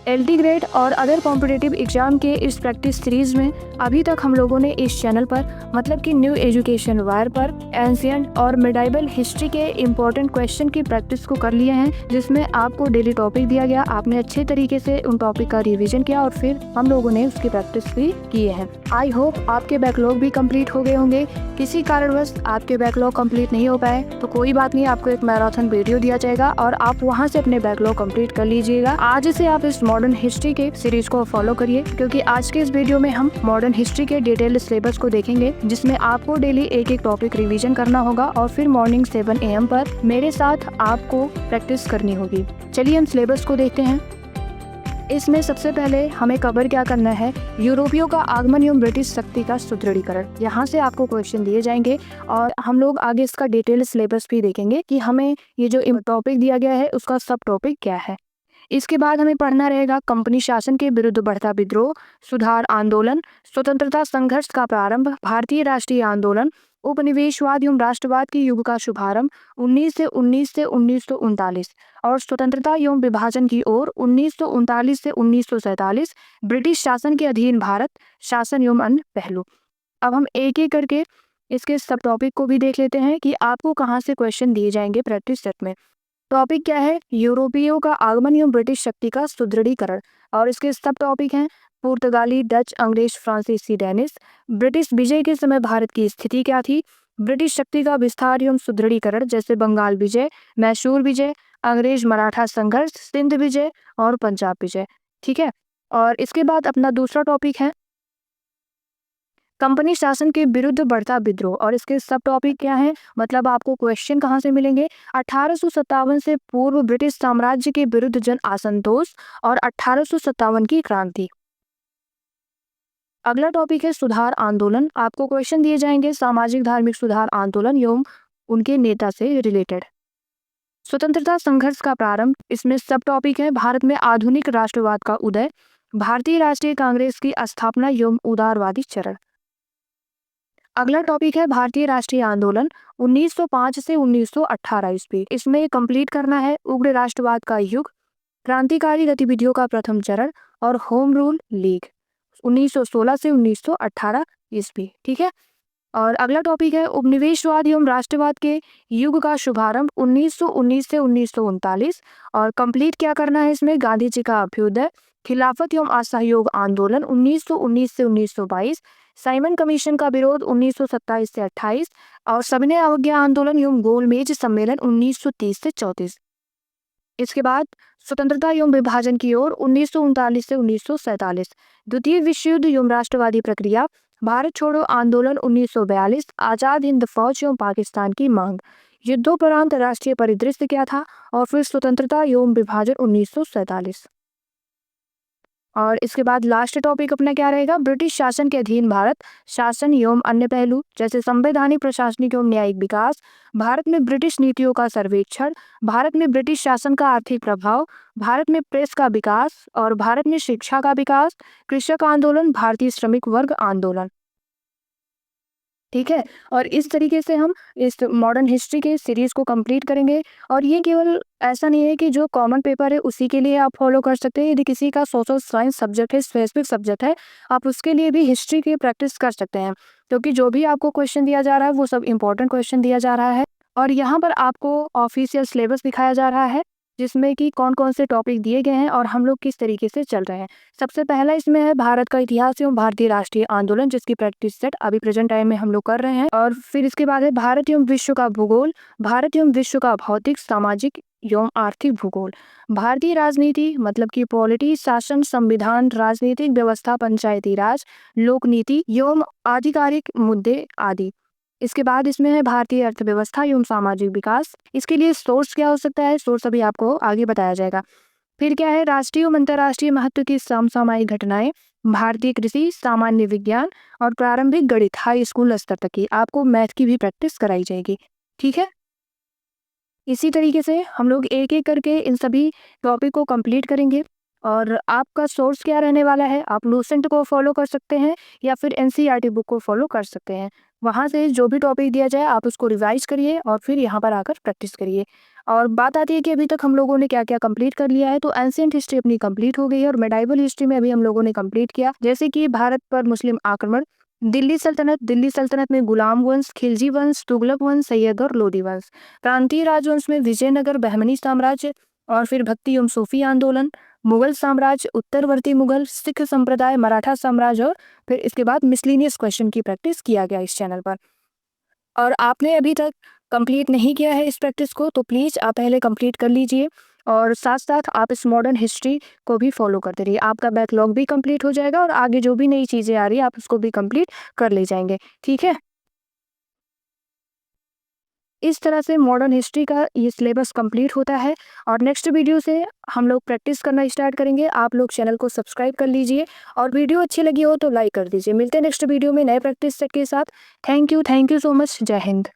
LT grade और other competitive exam के इस प्रैक्टिस सीरीज में अभी तक हम लोगों ने इस चैनल पर मतलब कि न्यू एजुकेशन वायर पर एंशिएंट और मिडाइवल हिस्ट्री के इम्पोर्टेंट क्वेश्चन की प्रैक्टिस को कर लिए हैं, जिसमें आपको डेली टॉपिक दिया गया, आपने अच्छे तरीके से उन टॉपिक का रिवीजन किया और फिर हम लोगों ने उसकी प्रैक्टिस भी किए हैं। आई होप आपके बैकलॉग भी कंप्लीट हो गए होंगे। किसी कारणवश आपके बैकलॉग कंप्लीट नहीं हो पाए तो कोई बात नहीं, आपको एक मैराथन वीडियो दिया जाएगा और आप वहां से अपने बैकलॉग कंप्लीट कर लीजिएगा। आज से आप इस मॉडर्न हिस्ट्री के सीरीज को फॉलो करिए, क्योंकि आज के इस वीडियो में हम मॉडर्न हिस्ट्री के डिटेल सिलेबस को देखेंगे, जिसमें आपको डेली एक एक टॉपिक रिवीजन करना होगा और फिर मॉर्निंग 7 AM पर मेरे साथ आपको प्रैक्टिस करनी होगी। चलिए हम सिलेबस को देखते हैं। इसमें सबसे पहले हमें कवर क्या करना है, यूरोपियों का आगमन एवं ब्रिटिश शक्ति का सुदृढ़ीकरण। यहाँ से आपको क्वेश्चन दिए जाएंगे और हम लोग आगे इसका डिटेल सिलेबस भी देखेंगे कि हमें ये जो टॉपिक दिया गया है उसका सब टॉपिक क्या है। इसके बाद हमें पढ़ना रहेगा कंपनी शासन के विरुद्ध बढ़ता विद्रोह, सुधार आंदोलन, स्वतंत्रता संघर्ष का प्रारंभ, भारतीय राष्ट्रीय आंदोलन, उपनिवेशवाद एवं राष्ट्रवाद के युग का शुभारंभ 1919 से 1939 और स्वतंत्रता एवं विभाजन की ओर 1939 से 1947, ब्रिटिश शासन के अधीन भारत शासन एवं अन्य पहलू। अब हम एक एक करके इसके सब टॉपिक को भी देख लेते हैं कि आपको कहाँ से क्वेश्चन दिए जाएंगे प्रैक्टिस सेट में। टॉपिक क्या है, यूरोपियों का आगमन एवं ब्रिटिश शक्ति का सुदृढ़ीकरण, और इसके सब टॉपिक हैं पुर्तगाली, डच, अंग्रेज, फ्रांसीसी, डेनिश। ब्रिटिश विजय के समय भारत की स्थिति क्या थी, ब्रिटिश शक्ति का विस्तार एवं सुदृढ़ीकरण, जैसे बंगाल विजय, मैसूर विजय, अंग्रेज मराठा संघर्ष, सिंध विजय और पंजाब विजय। ठीक है, और इसके बाद अपना दूसरा टॉपिक है कंपनी शासन के विरुद्ध बढ़ता विद्रोह, और इसके सब टॉपिक क्या है, मतलब आपको क्वेश्चन कहाँ से मिलेंगे, 1857 से पूर्व ब्रिटिश साम्राज्य के विरुद्ध जन असंतोष और 1857 की क्रांति। अगला टॉपिक है सुधार आंदोलन। आपको क्वेश्चन दिए जाएंगे सामाजिक धार्मिक सुधार आंदोलन एवं उनके नेता से रिलेटेड। स्वतंत्रता संघर्ष का प्रारंभ, इसमें सब टॉपिक है भारत में आधुनिक राष्ट्रवाद का उदय, भारतीय राष्ट्रीय कांग्रेस की स्थापना एवं उदारवादी चरण। अगला टॉपिक है भारतीय राष्ट्रीय आंदोलन 1905 से 1918 ईस्वी। इसमें कंप्लीट करना है उग्र राष्ट्रवाद का युग, क्रांतिकारी गतिविधियों का प्रथम चरण और होम रूल लीग 1916 से 1918 ईस्वी। ठीक है, और अगला टॉपिक है उपनिवेशवाद एवं राष्ट्रवाद के युग का शुभारंभ 1919 से 1939, और कंप्लीट क्या करना है इसमें, गांधी जी का अभ्युदय, खिलाफत एवं असहयोग आंदोलन 1919 से 1922, साइमन कमीशन का विरोध 1927 से 28 और सविनय अवज्ञा आंदोलन एवं गोलमेज सम्मेलन 1930 से 34। इसके बाद स्वतंत्रता एवं विभाजन की ओर 1939 से 1947, द्वितीय विश्व युद्ध एवं राष्ट्रवादी प्रक्रिया, भारत छोड़ो आंदोलन 1942, आजाद हिंद फौज एवं पाकिस्तान की मांग, युद्धोपरांत राष्ट्रीय परिदृश्य क्या था, और फिर स्वतंत्रता एवं विभाजन 1947। और इसके बाद लास्ट टॉपिक अपना क्या रहेगा, ब्रिटिश शासन के अधीन भारत शासन एवं अन्य पहलू, जैसे संवैधानिक, प्रशासनिक एवं न्यायिक विकास, भारत में ब्रिटिश नीतियों का सर्वेक्षण, भारत में ब्रिटिश शासन का आर्थिक प्रभाव, भारत में प्रेस का विकास और भारत में शिक्षा का विकास, कृषक आंदोलन, भारतीय श्रमिक वर्ग आंदोलन। ठीक है, और इस तरीके से हम इस मॉडर्न हिस्ट्री के सीरीज को कंप्लीट करेंगे। और ये केवल ऐसा नहीं है कि जो कॉमन पेपर है उसी के लिए आप फॉलो कर सकते हैं, यदि किसी का सोशल साइंस सब्जेक्ट है, स्पेसिफिक सब्जेक्ट है, आप उसके लिए भी हिस्ट्री की प्रैक्टिस कर सकते हैं, क्योंकि जो भी आपको क्वेश्चन दिया जा रहा है वो सब इंपॉर्टेंट क्वेश्चन दिया जा रहा है। और यहाँ पर आपको ऑफिशियल सिलेबस दिखाया जा रहा है, जिसमें कि कौन कौन से टॉपिक दिए गए हैं और हम लोग किस तरीके से चल रहे हैं। सबसे पहला इसमें है भारत का इतिहास एवं भारतीय राष्ट्रीय आंदोलन, जिसकी प्रैक्टिस सेट अभी प्रेजेंट टाइम में हम लोग कर रहे हैं। और फिर इसके बाद है भारत एवं विश्व का भूगोल, भारत एवं विश्व का भौतिक, सामाजिक एवं आर्थिक भूगोल, भारतीय राजनीति मतलब कि पॉलिटी, शासन, संविधान, राजनीतिक व्यवस्था, पंचायती राज, लोक नीति एवं आधिकारिक मुद्दे आदि। इसके बाद इसमें है भारतीय अर्थव्यवस्था एवं सामाजिक विकास। इसके लिए सोर्स क्या हो सकता है, सोर्स अभी आपको आगे बताया जाएगा। फिर क्या है, राष्ट्रीय एवं अंतर्राष्ट्रीय महत्व की समसामयिक घटनाएं, भारतीय कृषि, सामान्य विज्ञान और प्रारंभिक गणित, हाई स्कूल स्तर तक की आपको मैथ की भी प्रैक्टिस कराई जाएगी। ठीक है, इसी तरीके से हम लोग एक एक करके इन सभी टॉपिक को कंप्लीट करेंगे। और आपका सोर्स क्या रहने वाला है, आप लूसेंट को फॉलो कर सकते हैं या फिर एनसीईआरटी बुक को फॉलो कर सकते हैं। वहाँ से जो भी टॉपिक दिया जाए आप उसको रिवाइज करिए और फिर यहाँ पर आकर प्रैक्टिस करिए। और बात आती है कि अभी तक हम लोगों ने क्या क्या कंप्लीट कर लिया है, तो एंशिएंट हिस्ट्री अपनी कंप्लीट हो गई है और मेडाइवल हिस्ट्री में अभी हम लोगों ने कंप्लीट किया, जैसे कि भारत पर मुस्लिम आक्रमण, दिल्ली सल्तनत में गुलाम वंश, खिलजी वंश, तुगलक वंश, सैयद और लोदी वंश, प्रांतीय राजवंश में विजयनगर, बहमनी साम्राज्य और फिर भक्ति एवं सूफी आंदोलन, मुगल साम्राज्य, उत्तरवर्ती मुगल, सिख संप्रदाय, मराठा साम्राज्य और फिर इसके बाद मिसलिनियस क्वेश्चन की प्रैक्टिस किया गया इस चैनल पर। और आपने अभी तक कंप्लीट नहीं किया है इस प्रैक्टिस को तो प्लीज़ आप पहले कंप्लीट कर लीजिए और साथ साथ आप इस मॉडर्न हिस्ट्री को भी फॉलो करते रहिए। आपका बैकलॉग भी कंप्लीट हो जाएगा और आगे जो भी नई चीज़ें आ रही है आप उसको भी कंप्लीट कर ले जाएंगे। ठीक है, इस तरह से मॉडर्न हिस्ट्री का ये सिलेबस कंप्लीट होता है और नेक्स्ट वीडियो से हम लोग प्रैक्टिस करना स्टार्ट करेंगे। आप लोग चैनल को सब्सक्राइब कर लीजिए और वीडियो अच्छी लगी हो तो लाइक कर दीजिए। मिलते हैं नेक्स्ट वीडियो में नए प्रैक्टिस सेट के साथ। Thank you so much. जय हिंद।